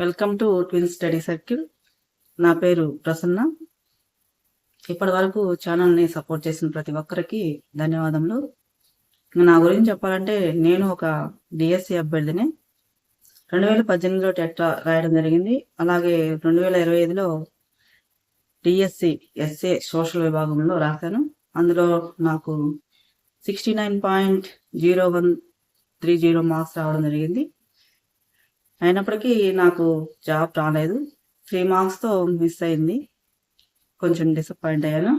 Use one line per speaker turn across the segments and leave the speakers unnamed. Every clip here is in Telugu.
Welcome to twin study circle. నా పేరు ప్రసన్న. ఇప్పటి వరకు ఛానల్ని సపోర్ట్ చేసిన ప్రతి ఒక్కరికి ధన్యవాదములు. నా గురించి చెప్పాలంటే నేను ఒక డిఎస్సి అభ్యర్థిని. 2018లో టెట్ రాయడం జరిగింది. అలాగే 2025లో డిఎస్సి ఎస్ఏ సోషల్ విభాగంలో రాశాను. అందులో నాకు 69.0130 మార్క్స్ రావడం జరిగింది. అయినప్పటికీ నాకు జాబ్ రాలేదు. 3 మార్క్స్తో మిస్ అయింది. కొంచెం డిసప్పాయింట్ అయ్యాను.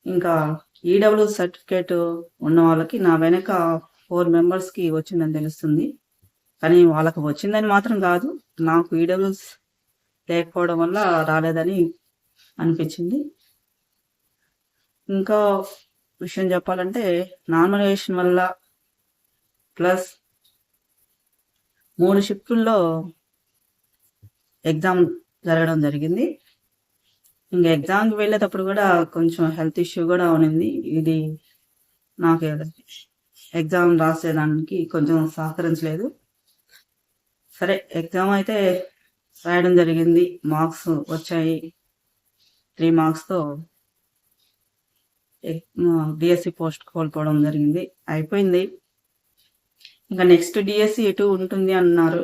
ఇంకా ఈడబ్ల్యూ సర్టిఫికేట్ ఉన్న వాళ్ళకి నా వెనక 4 మెంబర్స్కి వచ్చిందని తెలుస్తుంది. కానీ వాళ్ళకి వచ్చిందని మాత్రం కాదు, నాకు ఈడబ్ల్యూస్ లేకపోవడం వల్ల రాలేదని అనిపించింది. ఇంకా విషయం చెప్పాలంటే నామినేషన్ వల్ల ప్లస్ 3 షిఫ్టుల్లో ఎగ్జామ్ జరగడం జరిగింది. ఇంకా ఎగ్జామ్కి వెళ్ళేటప్పుడు కూడా కొంచెం హెల్త్ ఇష్యూ కూడా ఉన్నింది. ఇది నాకు ఎగ్జామ్ రాసేదానికి కొంచెం సహకరించలేదు. సరే, ఎగ్జామ్ అయితే రాయడం జరిగింది. మార్క్స్ వచ్చాయి. 3 మార్క్స్తో డిఎస్సి పోస్ట్ కోల్పోవడం జరిగింది. అయిపోయింది. ఇంకా నెక్స్ట్ డిఎస్సి ఎటు ఉంటుంది అన్నారు.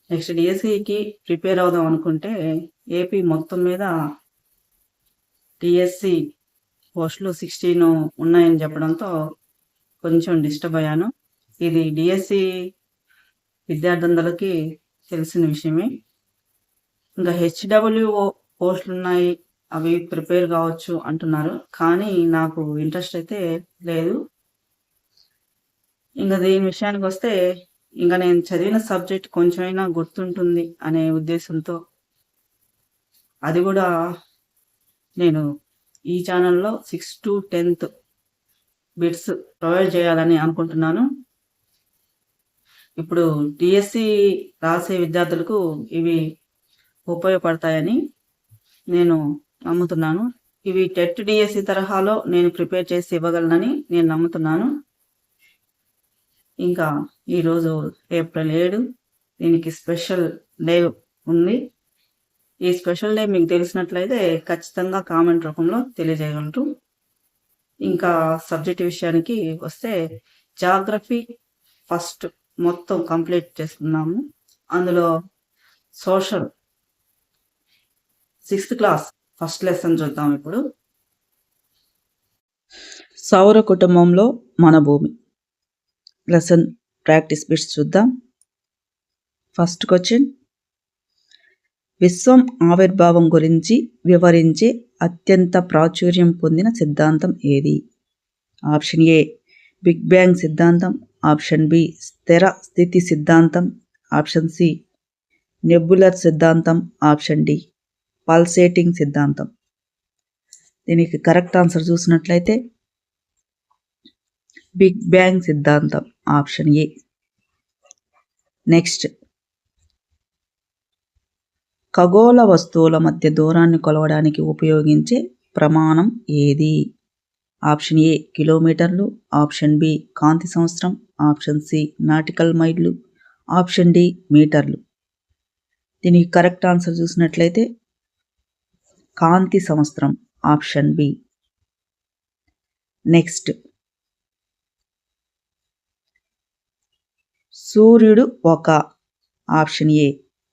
నెక్స్ట్ డిఎస్సికి ప్రిపేర్ అవుదాం అనుకుంటే ఏపీ మొత్తం మీద డిఎస్సి పోస్టులు 16 ఉన్నాయని చెప్పడంతో కొంచెం డిస్టర్బ్ అయ్యాను. ఇది డిఎస్సి విద్యార్థులందరికీ తెలిసిన విషయమే. ఇంకా హెచ్డబ్ల్యూఓ పోస్టులు ఉన్నాయి, అవి ప్రిపేర్ కావచ్చు అంటున్నారు. కానీ నాకు ఇంట్రెస్ట్ అయితే లేదు. ఇంకా దీని విషయానికి వస్తే, ఇంకా నేను చదివిన సబ్జెక్ట్ కొంచెమైనా గుర్తుంటుంది అనే ఉద్దేశంతో, అది కూడా నేను ఈ ఛానల్లో 6 to 10th బిట్స్ ప్రొవైడ్ చేయాలని అనుకుంటున్నాను. ఇప్పుడు డిఎస్సి రాసే విద్యార్థులకు ఇవి ఉపయోగపడతాయని నేను నమ్ముతున్నాను. ఇవి టెట్ డిఎస్సి తరహాలో నేను ప్రిపేర్ చేసి ఇవ్వగలనని నేను నమ్ముతున్నాను. ఇంకా ఈరోజు ఏప్రిల్ 7, దీనికి స్పెషల్ డే ఉంది. ఈ స్పెషల్ డే మీకు తెలిసినట్లయితే ఖచ్చితంగా కామెంట్ రూపంలో తెలియజేయగలరు. ఇంకా సబ్జెక్ట్ విషయానికి వస్తే, జాగ్రఫీ ఫస్ట్ మొత్తం కంప్లీట్ చేస్తున్నాము. అందులో social 6th class first lesson చూద్దాం. ఇప్పుడు సౌర కుటుంబంలో మన భూమి లెసన్ ప్రాక్టీస్ బిట్స్ చూద్దాం. ఫస్ట్ క్వశ్చన్, విశ్వం ఆవిర్భావం గురించి వివరించే అత్యంత ప్రాచుర్యం పొందిన సిద్ధాంతం ఏది? ఆప్షన్ ఏ బిగ్ బ్యాంగ్ సిద్ధాంతం, ఆప్షన్ బి స్థిర స్థితి సిద్ధాంతం, ఆప్షన్ సి నెబులర్ సిద్ధాంతం, ఆప్షన్ డి పల్సేటింగ్ సిద్ధాంతం. దీనికి కరెక్ట్ ఆన్సర్ చూసినట్లయితే బిగ్ బ్యాంగ్ సిద్ధాంతం, ఆప్షన్ ఏ. నెక్స్ట్, ఖగోళ వస్తువుల మధ్య దూరాన్ని కొలవడానికి ఉపయోగించే ప్రమాణం ఏది? ఆప్షన్ ఏ కిలోమీటర్లు, ఆప్షన్ బి కాంతి సంవత్సరం, ఆప్షన్ సి నాటికల్ మైళ్ళు, ఆప్షన్ డి మీటర్లు. దీనికి కరెక్ట్ ఆన్సర్ చూసినట్లయితే కాంతి సంవత్సరం, ఆప్షన్ బి. నెక్స్ట్, సూర్యుడు ఒక ఆప్షన్ ఏ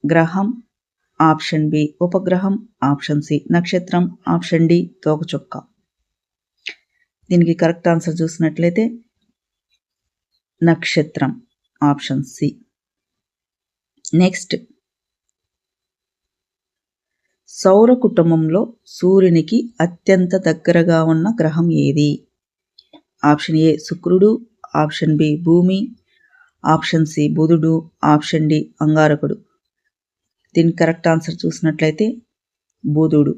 గ్రహం, ఆప్షన్ బి ఉపగ్రహం, ఆప్షన్ సి నక్షత్రం, ఆప్షన్ డి తోకచుక్క. దీనికి కరెక్ట్ ఆన్సర్ చూసినట్లయితే నక్షత్రం, ఆప్షన్ సి. నెక్స్ట్, సౌర కుటుంబంలో సూర్యునికి అత్యంత దగ్గరగా ఉన్న గ్రహం ఏది? ఆప్షన్ ఏ శుక్రుడు, ఆప్షన్ బి భూమి, ఆప్షన్ సి బుధుడు, ఆప్షన్ డి అంగారకుడు. దీనికి కరెక్ట్ ఆన్సర్ చూసినట్లయితే బుధుడు.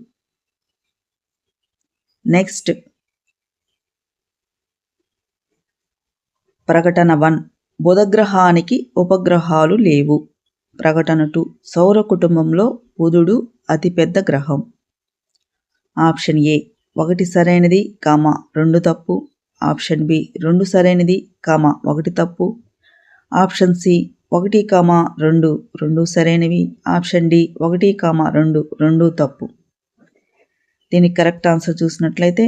నెక్స్ట్, ప్రకటన 1, బుధగ్రహానికి ఉపగ్రహాలు లేవు. ప్రకటన 2, సౌర కుటుంబంలో బుధుడు అతిపెద్ద గ్రహం. ఆప్షన్ ఏ 1 సరైనది, 2 తప్పు, ఆప్షన్ బి 2 సరైనది, 1 తప్పు, ఆప్షన్ సి 1,2 రెండు సరైనవి. ఆప్షన్ డి 1,2 రెండు తప్పు. దీనికి కరెక్ట్ ఆన్సర్ చూసినట్లయితే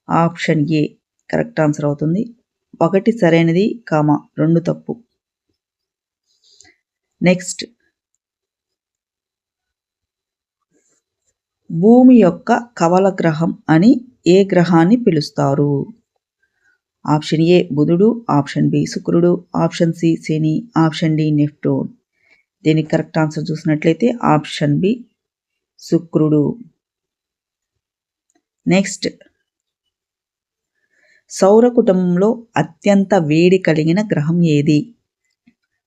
ఆప్షన్ ఏ కరెక్ట్ ఆన్సర్ అవుతుంది. 1 సరైనది, 2 తప్పు. నెక్స్ట్, భూమి యొక్క కవల గ్రహం అని ఏ గ్రహాన్ని పిలుస్తారు? ఆప్షన్ ఏ బుధుడు, ఆప్షన్ బి శుక్రుడు, ఆప్షన్ సి శని, ఆప్షన్ డి నెప్టూన్. దీనికి కరెక్ట్ ఆన్సర్ చూసినట్లయితే ఆప్షన్ బి శుక్రుడు. నెక్స్ట్, సౌర కుటుంబంలో అత్యంత వేడి కలిగిన గ్రహం ఏది?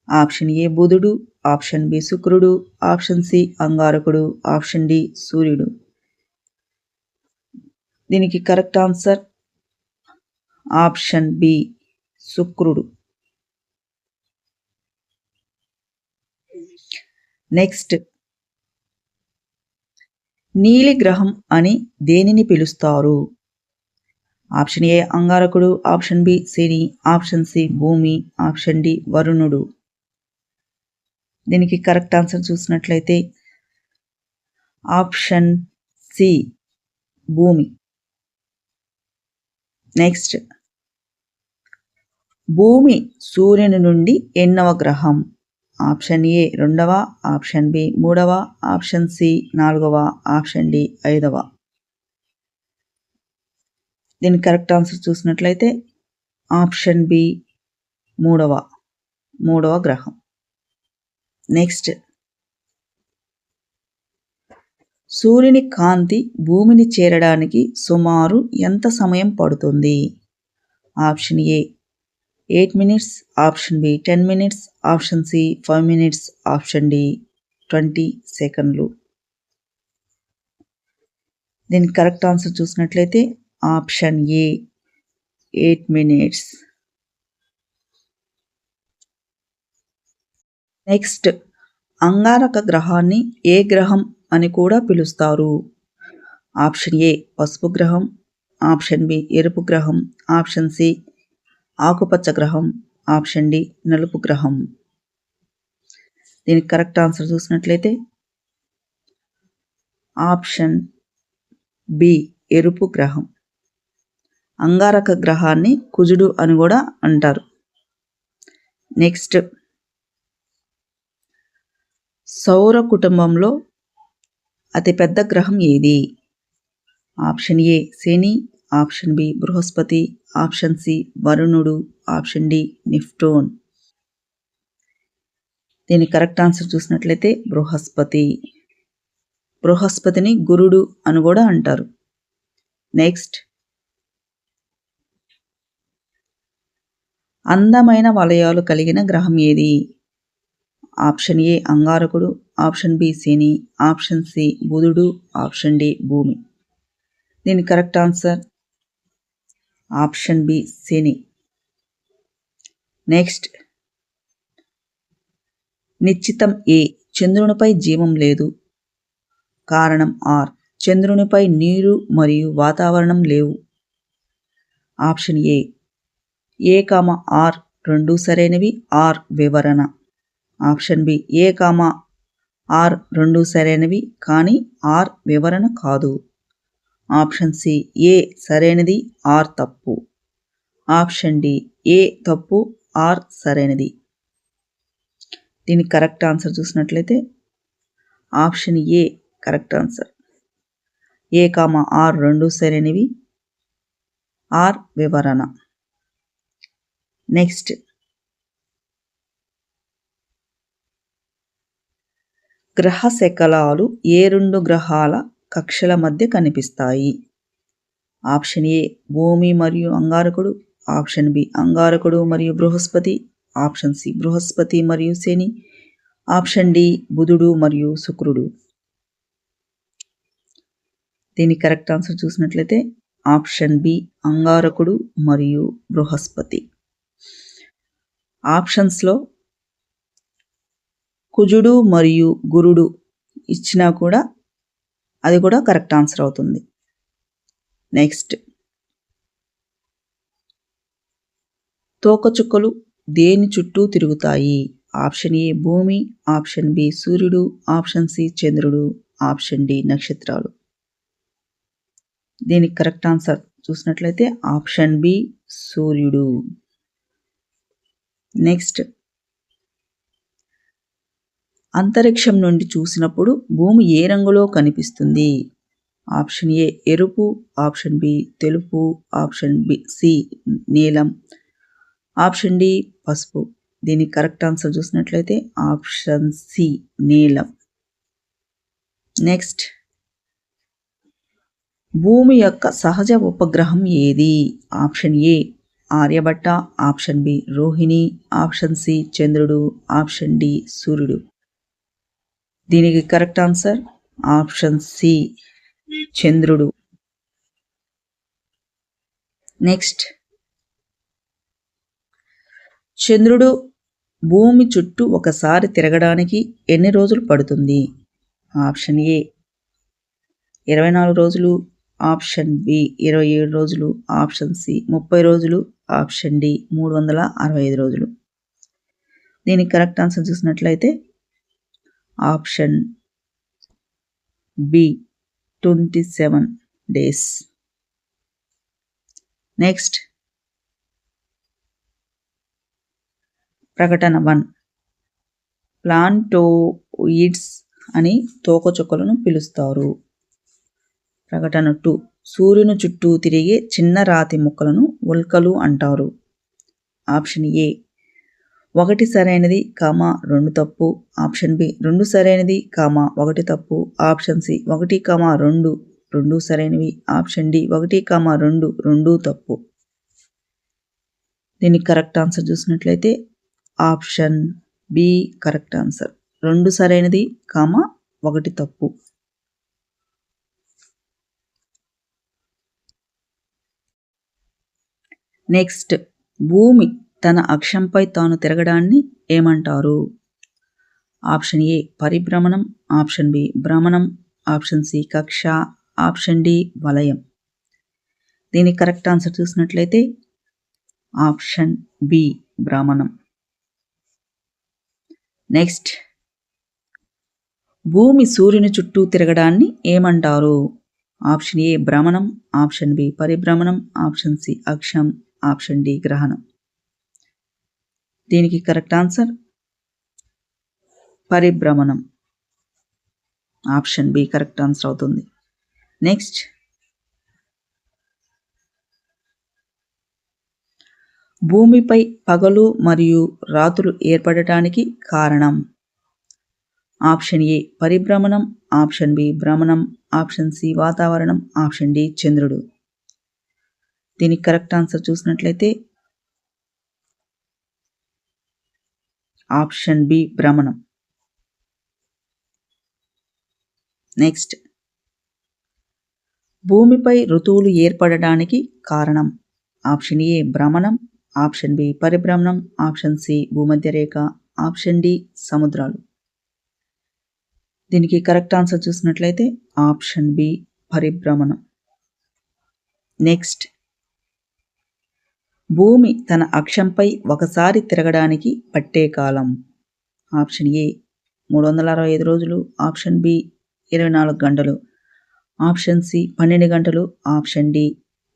ఆప్షన్ ఏ బుధుడు, ఆప్షన్ బి శుక్రుడు, ఆప్షన్ సి అంగారకుడు, ఆప్షన్ డి సూర్యుడు. దీనికి కరెక్ట్ ఆన్సర్ ఆప్షన్ బి శుక్రుడు. నెక్స్ట్, నీలి గ్రహం అని దేనిని పిలుస్తారు? ఆప్షన్ ఏ అంగారకుడు, ఆప్షన్ బి శని, ఆప్షన్ సి భూమి, ఆప్షన్ డి వరుణుడు. దీనికి కరెక్ట్ ఆన్సర్ చూసినట్లయితే ఆప్షన్ సి భూమి. నెక్స్ట్, భూమి సూర్యుని నుండి ఎన్నవ గ్రహం? ఆప్షన్ ఏ 2వ, ఆప్షన్ బి 3వ, ఆప్షన్ సి 4వ, ఆప్షన్ డి 5వ. దీని కరెక్ట్ ఆన్సర్ చూసినట్లయితే ఆప్షన్ బి 3వ గ్రహం. నెక్స్ట్, సూర్యుని కాంతి భూమిని చేరడానికి సుమారు ఎంత సమయం పడుతుంది? Option A 8 minutes, option B 10 minutes, option C 5 minutes, option D 20 సెకండ్లు. దీనికి కరెక్ట్ ఆన్సర్ చూసినట్లయితే ఆప్షన్ ఏ 8 minutes. నెక్స్ట్, అంగారక గ్రహాన్ని ఏ గ్రహం అని కూడా పిలుస్తారు? ఆప్షన్ ఏ పసుపు గ్రహం, ఆప్షన్ బి ఎరుపు గ్రహం, ఆప్షన్ సి ఆకుపచ్చ గ్రహం, ఆప్షన్ డి నలుపు గ్రహం. దీనికి కరెక్ట్ ఆన్సర్ చూసినట్లయితే ఆప్షన్ బి ఎరుపు గ్రహం. అంగారక గ్రహాన్ని కుజుడు అని కూడా అంటారు. నెక్స్ట్, సౌర కుటుంబంలో అతిపెద్ద గ్రహం ఏది? ఆప్షన్ ఏ శని, ఆప్షన్ బి బృహస్పతి, ఆప్షన్ సి వరుణుడు, ఆప్షన్ డి నెప్టూన్. దీని కరెక్ట్ ఆన్సర్ చూసినట్లయితే బృహస్పతిని గురుడు అని కూడా అంటారు. నెక్స్ట్, అందమైన వలయాలు కలిగిన గ్రహం ఏది? ఆప్షన్ ఏ అంగారకుడు, ఆప్షన్ బి శని, ఆప్షన్ సి బుధుడు, ఆప్షన్ డి భూమి. దీని కరెక్ట్ ఆన్సర్ ఆప్షన్ బి శని. నెక్స్ట్, నిశ్చితం ఏ చంద్రునిపై జీవం లేదు. కారణం ఆర్ చంద్రునిపై నీరు మరియు వాతావరణం లేవు. ఆప్షన్ ఏ ఆర్ రెండు సరైనవి, ఆర్ వివరణ. ఆప్షన్ బి ఆర్ రెండు సరైనవి కానీ ఆర్ వివరణ కాదు. ఆప్షన్ సి ఏ సరైనది, ఆర్ తప్పు. ఆప్షన్ డి ఏ తప్పు, ఆర్ సరైనది. దీనికి కరెక్ట్ ఆన్సర్ చూసినట్లయితే option A correct answer. R రెండు సరైనవి, ఆర్ వివరణ. నెక్స్ట్, గ్రహ శకలాలు ఏ రెండు గ్రహాల కక్షల మధ్య కనిపిస్తాయి? ఆప్షన్ ఏ భూమి మరియు అంగారకుడు, ఆప్షన్ బి అంగారకుడు మరియు బృహస్పతి, ఆప్షన్ సి బృహస్పతి మరియు శని, ఆప్షన్ డి బుధుడు మరియు శుక్రుడు. దీని కరెక్ట్ ఆన్సర్ చూసినట్లయితే ఆప్షన్ బి అంగారకుడు మరియు బృహస్పతి. ఆప్షన్స్లో కుజుడు మరియు గురుడు ఇచ్చినా కూడా అది కూడా కరెక్ట్ ఆన్సర్ అవుతుంది. నెక్స్ట్, తోకచుక్కలు దేని చుట్టూ తిరుగుతాయి? ఆప్షన్ ఏ భూమి, ఆప్షన్ బి సూర్యుడు, ఆప్షన్ సి చంద్రుడు, ఆప్షన్ డి నక్షత్రాలు. దీనికి కరెక్ట్ ఆన్సర్ చూసినట్లయితే ఆప్షన్ బి సూర్యుడు. నెక్స్ట్, అంతరిక్షం నుండి చూసినప్పుడు భూమి ఏ రంగులో కనిపిస్తుంది? ఆప్షన్ ఏ ఎరుపు, ఆప్షన్ బి తెలుపు, ఆప్షన్ బి సి నీలం, ఆప్షన్ డి పసుపు. దీనికి కరెక్ట్ ఆన్సర్ చూసినట్లయితే ఆప్షన్ సి నీలం. నెక్స్ట్, భూమి యొక్క సహజ ఉపగ్రహం ఏది? Option A Aryabhata, option B Rohini, option C చంద్రుడు, ఆప్షన్ డి సూర్యుడు. దీనికి కరెక్ట్ ఆన్సర్ ఆప్షన్ సి చంద్రుడు. నెక్స్ట్, చంద్రుడు భూమి చుట్టూ ఒకసారి తిరగడానికి ఎన్ని రోజులు పడుతుంది? ఆప్షన్ ఏ 24 రోజులు, ఆప్షన్ బి 27 రోజులు, ఆప్షన్ సి 30 రోజులు, ఆప్షన్ డి 365 రోజులు. దీనికి కరెక్ట్ ఆన్సర్ చూసినట్లయితే ఆప్షన్ బి 27 డేస్. నెక్స్ట్, ప్రకటన 1, ప్లాంటోయిడ్స్ అని తోకచుక్కలను పిలుస్తారు. ప్రకటన 2, సూర్యుని చుట్టూ తిరిగే చిన్న రాతి ముక్కలను ఉల్కలు అంటారు. ఆప్షన్ ఏ 1 సరైనది, 2 తప్పు, ఆప్షన్ బి 2 సరైనది, 1 తప్పు, ఆప్షన్ సి 1, 2 2 సరైనవి, ఆప్షన్ డి 1, 2 2 తప్పు. దీనికి కరెక్ట్ ఆన్సర్ చూసినట్లయితే ఆప్షన్ బి కరెక్ట్ ఆన్సర్. 2 సరైనది, 1 తప్పు. నెక్స్ట్, భూమి తన అక్షంపై తాను తిరగడాన్ని ఏమంటారు? ఆప్షన్ ఏ పరిభ్రమణం, ఆప్షన్ బి భ్రమణం, ఆప్షన్ సి కక్ష, ఆప్షన్ డి వలయం. దీనికి కరెక్ట్ ఆన్సర్ చూసినట్లయితే ఆప్షన్ బి భ్రమణం. నెక్స్ట్, భూమి సూర్యుని చుట్టూ తిరగడాన్ని ఏమంటారు? ఆప్షన్ ఏ భ్రమణం, ఆప్షన్ బి పరిభ్రమణం, ఆప్షన్ సి అక్షం, ఆప్షన్ డి గ్రహణం. దీనికి కరెక్ట్ ఆన్సర్ పరిభ్రమణం. ఆప్షన్ బి కరెక్ట్ ఆన్సర్ అవుతుంది. నెక్స్ట్, భూమిపై పగలు మరియు రాత్రులు ఏర్పడటానికి కారణం? ఆప్షన్ ఏ పరిభ్రమణం, ఆప్షన్ బి భ్రమణం, ఆప్షన్ సి వాతావరణం, ఆప్షన్ డి చంద్రుడు. దీనికి కరెక్ట్ ఆన్సర్ చూసినట్లయితే ఆప్షన్ బి భ్రమణం. నెక్స్ట్, భూమిపై ఋతువులు ఏర్పడడానికి కారణం? ఆప్షన్ ఏ భ్రమణం, ఆప్షన్ బి పరిభ్రమణం, ఆప్షన్ సి భూమధ్య రేఖ, ఆప్షన్ డి సముద్రాలు. దీనికి కరెక్ట్ ఆన్సర్ చూసినట్లయితే ఆప్షన్ బి పరిభ్రమణం. నెక్స్ట్, భూమి తన అక్షంపై ఒకసారి తిరగడానికి పట్టే కాలం? ఆప్షన్ ఏ 365 రోజులు, ఆప్షన్ బి 24 గంటలు, ఆప్షన్ సి 12 గంటలు, ఆప్షన్ డి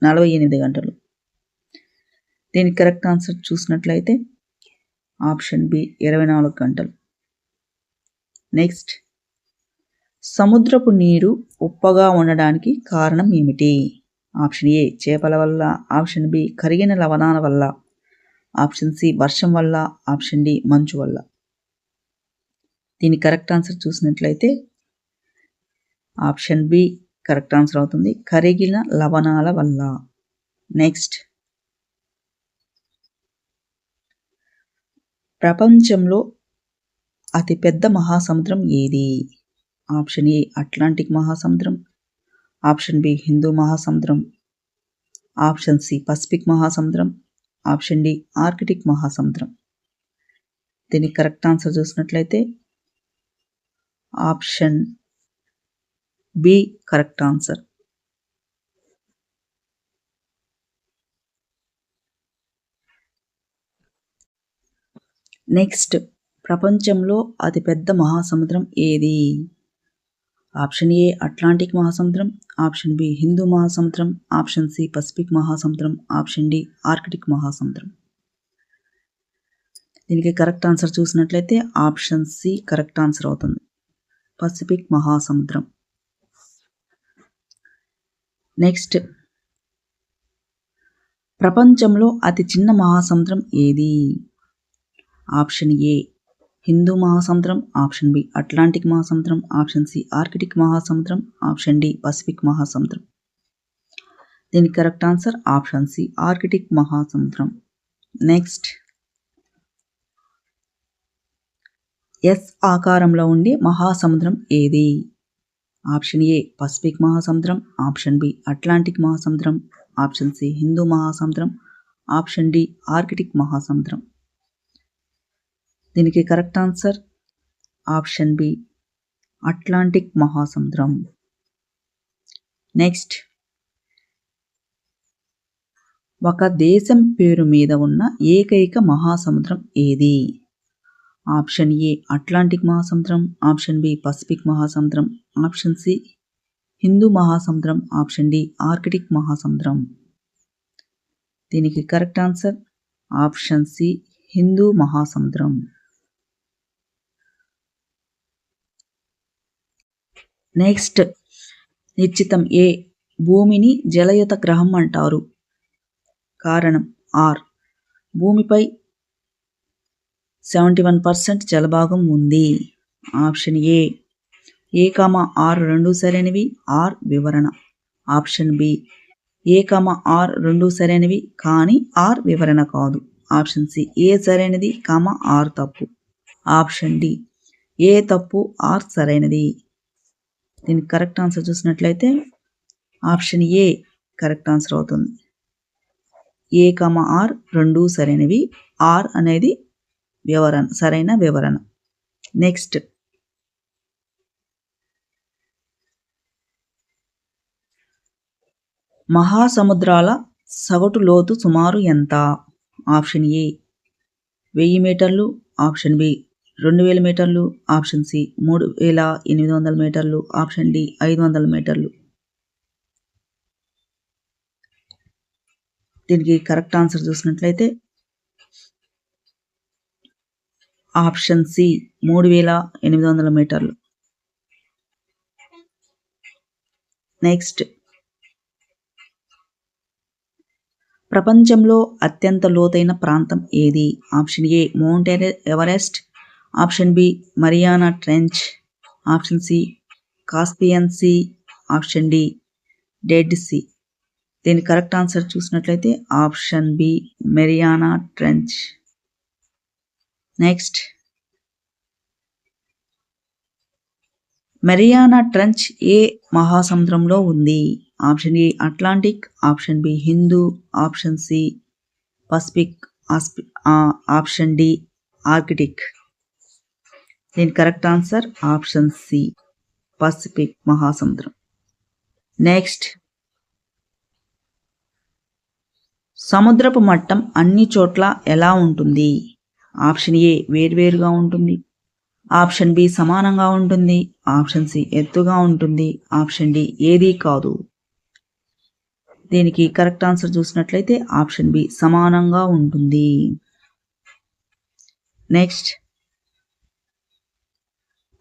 48 గంటలు. దీనికి కరెక్ట్ ఆన్సర్ చూసినట్లయితే ఆప్షన్ బి 24 గంటలు. నెక్స్ట్, సముద్రపు నీరు ఉప్పగా ఉండడానికి కారణం ఏమిటి? ఆప్షన్ ఏ చేపల వల్ల, ఆప్షన్ బి కరిగిన లవణాల వల్ల, ఆప్షన్ సి వర్షం వల్ల, ఆప్షన్ డి మంచు వల్ల. దీని కరెక్ట్ ఆన్సర్ చూసినట్లయితే ఆప్షన్ బి కరెక్ట్ ఆన్సర్ అవుతుంది, కరిగిన లవణాల వల్ల. నెక్స్ట్, ప్రపంచంలో అతిపెద్ద మహాసముద్రం ఏది? ఆప్షన్ ఏ అట్లాంటిక్ మహాసముద్రం, ఆప్షన్ బి హిందూ మహాసముద్రం, ఆప్షన్ సి పసిఫిక్ మహాసముద్రం, ఆప్షన్ డి ఆర్కిటిక్ మహాసముద్రం. దీనికి కరెక్ట్ ఆన్సర్ చూసినట్లయితే option B correct answer. Next, ప్రపంచంలో అతిపెద్ద మహాసముద్రం ఏది? ఆప్షన్ ఏ అట్లాంటిక్ మహాసముద్రం, ఆప్షన్ బి హిందూ మహాసముద్రం, ఆప్షన్ సి పసిఫిక్ మహాసముద్రం, ఆప్షన్ డి ఆర్కిటిక్ మహాసముద్రం. దీనికి కరెక్ట్ ఆన్సర్ చూసినట్లయితే ఆప్షన్ సి కరెక్ట్ ఆన్సర్ అవుతుంది, పసిఫిక్ మహాసముద్రం. నెక్స్ట్, ప్రపంచంలో అతి చిన్న మహాసముద్రం ఏది? ఆప్షన్ ఏ హిందూ మహాసముద్రం, ఆప్షన్ బి అట్లాంటిక్ మహాసముద్రం, ఆప్షన్ సి ఆర్కిటిక్ మహాసముద్రం, ఆప్షన్ డి పసిఫిక్ మహాసముద్రం. దీనికి correct answer option C Arctic మహాసముద్రం. నెక్స్ట్, ఎస్ ఆకారంలో ఉండే మహాసముద్రం ఏది? ఆప్షన్ ఏ పసిఫిక్ మహాసముద్రం, ఆప్షన్ బి అట్లాంటిక్ మహాసముద్రం, ఆప్షన్ సి హిందూ మహాసముద్రం, ఆప్షన్ డి ఆర్కిటిక్ మహాసముద్రం. దీనికి correct answer option B Atlantic మహాసముద్రం. నెక్స్ట్, ఒక దేశం పేరు మీద ఉన్న ఏకైక మహాసముద్రం ఏది? ఆప్షన్ ఏ అట్లాంటిక్ మహాసముద్రం, ఆప్షన్ బి పసిఫిక్ మహాసముద్రం, ఆప్షన్ సి హిందూ మహాసముద్రం, ఆప్షన్ డి ఆర్కిటిక్ మహాసముద్రం. దీనికి కరెక్ట్ ఆన్సర్ ఆప్షన్ సి హిందూ మహాసముద్రం. నెక్స్ట్, నిశ్చితం ఏ భూమిని జలయుత గ్రహం అంటారు? కారణం ఆర్ భూమిపై 71% జలభాగం ఉంది. ఆప్షన్ ఏ ఆర్ రెండు సరైనవి, ఆర్ వివరణ. ఆప్షన్ బి ఆర్ రెండు సరైనవి కానీ ఆర్ వివరణ కాదు. ఆప్షన్ సి ఏ సరైనది ఆర్ తప్పు. ఆప్షన్ డి ఏ తప్పు ఆర్ సరైనది. దీనికి కరెక్ట్ ఆన్సర్ చూసినట్లయితే ఆప్షన్ ఏ కరెక్ట్ ఆన్సర్ అవుతుంది. ఆర్ రెండు సరైనవి, ఆర్ అనేది వివరణ, సరైన వివరణ. నెక్స్ట్, మహాసముద్రాల సగటు లోతు సుమారు ఎంత? ఆప్షన్ ఏ 1000 మీటర్లు, ఆప్షన్ బి 2000 మీటర్లు, ఆప్షన్ సి 3800 మీటర్లు, ఆప్షన్ డి 500 మీటర్లు. దీనికి కరెక్ట్ ఆన్సర్ చూసినట్లయితే ఆప్షన్ సి 3800 మీటర్లు. నెక్స్ట్, ప్రపంచంలో అత్యంత లోతైన ప్రాంతం ఏది? Option A mount Everest, option B Mariana trench, option C Caspian sea, option D dead sea. దీని కరెక్ట్ ఆన్సర్ చూసినట్లయితే option B Mariana trench. Next, Mariana trench ఏ మహాసముద్రంలో ఉంది? Option A Atlantic, option B హిందూ, option C Pacific, option D Arctic. దీని correct answer option C Pacific మహాసముద్రం. నెక్స్ట్, సముద్రపు మట్టం అన్ని చోట్ల ఎలా ఉంటుంది? ఆప్షన్ ఏ వేర్వేరుగా ఉంటుంది, ఆప్షన్ బి సమానంగా ఉంటుంది, ఆప్షన్ సి ఎత్తుగా ఉంటుంది, ఆప్షన్ డి ఏదీ కాదు. దీనికి కరెక్ట్ ఆన్సర్ చూసినట్లయితే ఆప్షన్ బి సమానంగా ఉంటుంది. నెక్స్ట్,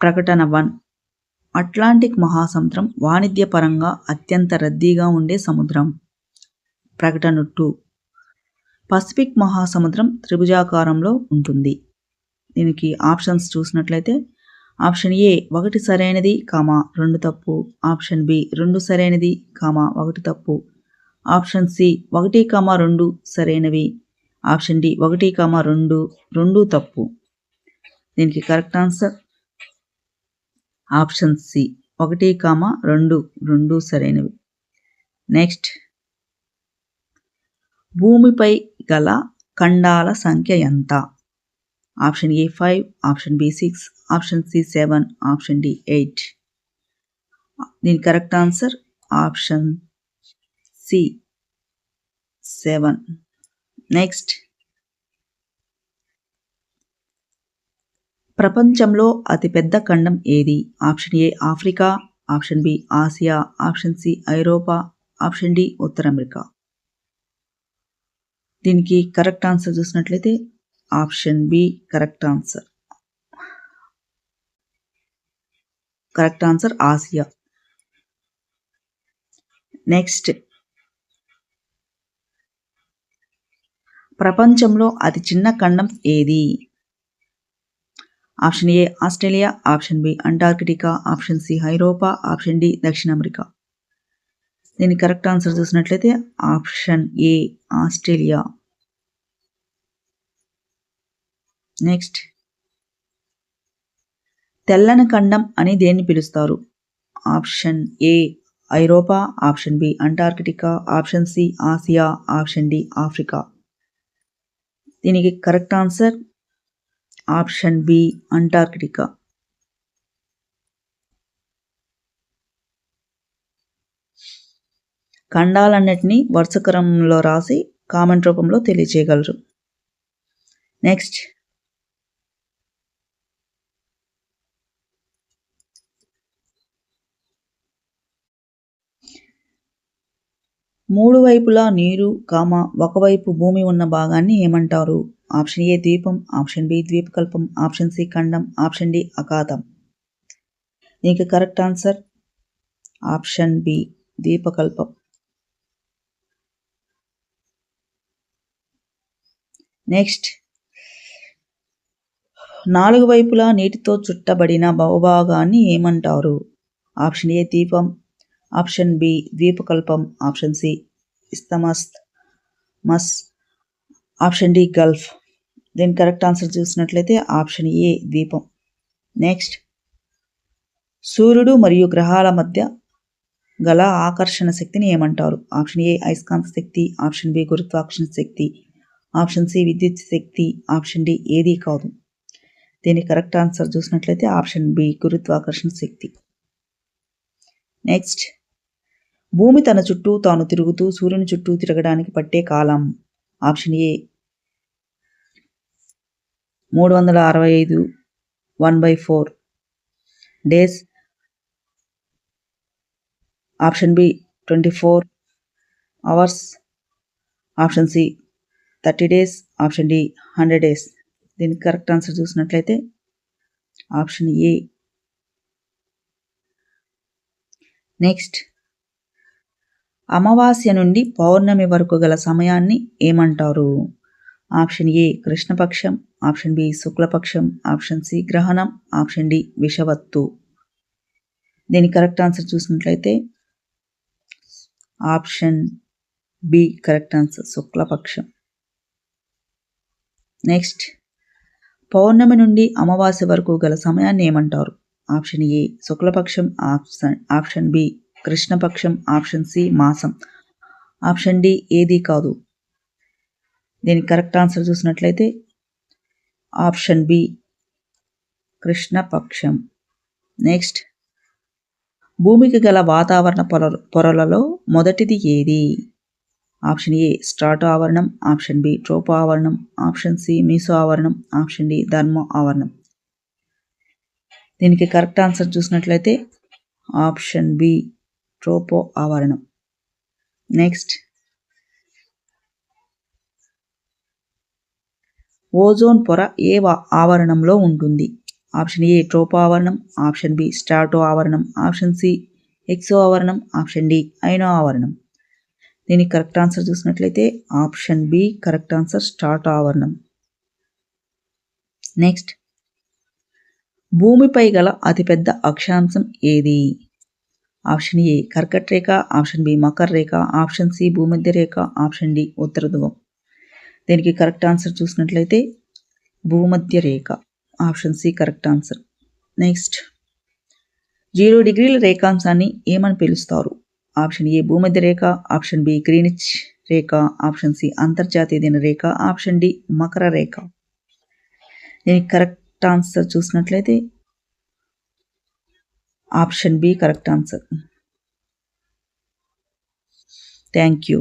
ప్రకటన 1, అట్లాంటిక్ మహాసముద్రం వాణిజ్యపరంగా అత్యంత రద్దీగా ఉండే సముద్రం. ప్రకటన 2, పసిఫిక్ మహాసముద్రం త్రిభుజాకారంలో ఉంటుంది. దీనికి ఆప్షన్స్ చూసినట్లయితే ఆప్షన్ ఏ 1 సరైనది, 2 తప్పు, ఆప్షన్ బి 2 సరైనది, 1 తప్పు, ఆప్షన్ సి 1, 2 సరైనవి, ఆప్షన్ డి 1, 2 2 తప్పు. దీనికి కరెక్ట్ ఆన్సర్ ఆప్షన్ సి 1, 2 2 సరైనవి. నెక్స్ట్, భూమిపై గల ఖండాల సంఖ్య ఎంత? Option A 5, option B 6, option C 7, option D 8. దీని correct answer option C 7. Next,
ప్రపంచంలో అతిపెద్ద ఖండం ఏది? Option A Africa, option B Asia, option C ఐరోపా, ఆప్షన్ డి ఉత్తర అమెరికా. దీనికి కరెక్ట్ ఆన్సర్ చూసినట్లయితే option B correct answer. Correct answer Asia. Next, ప్రపంచంలో అతి చిన్న ఖండం ఏది? Option A Australia, option B Antarctica, option C ఐరోపా, ఆప్షన్ డి దక్షిణ అమెరికా. దీని కరెక్ట్ ఆన్సర్ చూసినట్లయితే ఆప్షన్ ఏ ఆస్ట్రేలియా. నెక్స్ట్, తెల్లని ఖండం అని దేన్ని పిలుస్తారు? ఆప్షన్ ఏ ఐరోపా, option B Antarctica, option C Asia, option D Africa. దీనికి correct answer option B Antarctica. ఖండాలన్నిటినీ వరుస క్రమంలో రాసి కామెంట్ రూపంలో తెలియజేయగలరు. నెక్స్ట్, మూడు వైపులా నీరు, ఒకవైపు భూమి ఉన్న భాగాన్ని ఏమంటారు? ఆప్షన్ ఏ ద్వీపం, ఆప్షన్ బి ద్వీపకల్పం, ఆప్షన్ సి ఖండం, ఆప్షన్ డి అఖాతం. దీనికి కరెక్ట్ ఆన్సర్ ఆప్షన్ బి ద్వీపకల్పం. నెక్స్ట్, నాలుగు వైపులా నీటితో చుట్టబడిన భూభాగాన్ని ఏమంటారు? ఆప్షన్ ఏ ద్వీపం, ఆప్షన్ బి ద్వీపకల్పం, option C isthmus, option D gulf. దీని కరెక్ట్ ఆన్సర్ చూసినట్లయితే ఆప్షన్ ఏ ద్వీపం. నెక్స్ట్, సూర్యుడు మరియు గ్రహాల మధ్య గల ఆకర్షణ శక్తిని ఏమంటారు? ఆప్షన్ ఏ అయస్కాంత శక్తి, ఆప్షన్ బి గురుత్వాకర్షణ శక్తి, ఆప్షన్ సి విద్యుత్ శక్తి, ఆప్షన్ డి ఏది కాదు. దీని కరెక్ట్ ఆన్సర్ చూసినట్లయితే ఆప్షన్ బి గురుత్వాకర్షణ శక్తి. నెక్స్ట్, భూమి తన చుట్టూ తాను తిరుగుతూ సూర్యుని చుట్టూ తిరగడానికి పట్టే కాలం? Option A 365 1/4 days, option B 24 hours, option C 30 days, option D 100 days. దీనికి కరెక్ట్ ఆన్సర్ చూసినట్లయితే ఆప్షన్ ఏ. నెక్స్ట్, అమావాస్య నుండి పౌర్ణమి వరకు గల సమయాన్ని ఏమంటారు? ఆప్షన్ ఏ కృష్ణపక్షం, ఆప్షన్ బి శుక్లపక్షం, ఆప్షన్ సి గ్రహణం, ఆప్షన్ డి విషవత్తు. దీని కరెక్ట్ ఆన్సర్ చూసినట్లయితే ఆప్షన్ బి కరెక్ట్ ఆన్సర్ శుక్లపక్షం. నెక్స్ట్, పౌర్ణమి నుండి అమావాస్య వరకు గల సమయాన్ని ఏమంటారు? ఆప్షన్ ఏ శుక్లపక్షం, ఆప్షన్ బి కృష్ణపక్షం, ఆప్షన్ సి మాసం, ఆప్షన్ డి ఏది కాదు. దీనికి కరెక్ట్ ఆన్సర్ చూసినట్లయితే ఆప్షన్ బి కృష్ణపక్షం. నెక్స్ట్, భూమికి గల వాతావరణ పొరలలో మొదటిది ఏది? ఆప్షన్ ఏ స్ట్రాటో ఆవరణం, ఆప్షన్ బి ట్రోపో ఆవరణం, ఆప్షన్ సి మీసో ఆవరణం, ఆప్షన్ డి ధర్మో ఆవరణం. దీనికి కరెక్ట్ ఆన్సర్ చూసినట్లయితే ఆప్షన్ బి ట్రోపో ఆవరణం. నెక్స్ట్, ఓజోన్ పొర ఏ ఆవరణంలో ఉంటుంది? ఆప్షన్ ఏ ట్రోపో ఆవరణం, ఆప్షన్ బి స్ట్రాటో ఆవరణం, ఆప్షన్ సి ఎక్సో ఆవరణం, ఆప్షన్ డి ఐనో ఆవరణం. దీనికి కరెక్ట్ ఆన్సర్ చూసినట్లయితే ఆప్షన్ బి కరెక్ట్ ఆన్సర్ స్ట్రాటో ఆవరణం. నెక్స్ట్, భూమిపై గల అతిపెద్ద అక్షాంశం ఏది? ఆప్షన్ ఏ కర్కట రేఖ, ఆప్షన్ బి మకర రేఖ, ఆప్షన్ సి భూమధ్య రేఖ, ఆప్షన్ డి ఉత్తర ధ్రువం. దీనికి కరెక్ట్ ఆన్సర్ చూసినట్లయితే భూమధ్య రేఖ, option C correct answer. Next, 0 డిగ్రీల రేఖాంశాన్ని ఏమని పిలుస్తారు? ఆప్షన్ ఏ భూమధ్య రేఖ, ఆప్షన్ బి గ్రీనిచ్ రేఖ, ఆప్షన్ సి అంతర్జాతీయ దిన రేఖ, ఆప్షన్ డి మకర రేఖ. దీనికి కరెక్ట్ ఆన్సర్ చూసినట్లయితే option B correct answer. Thank you.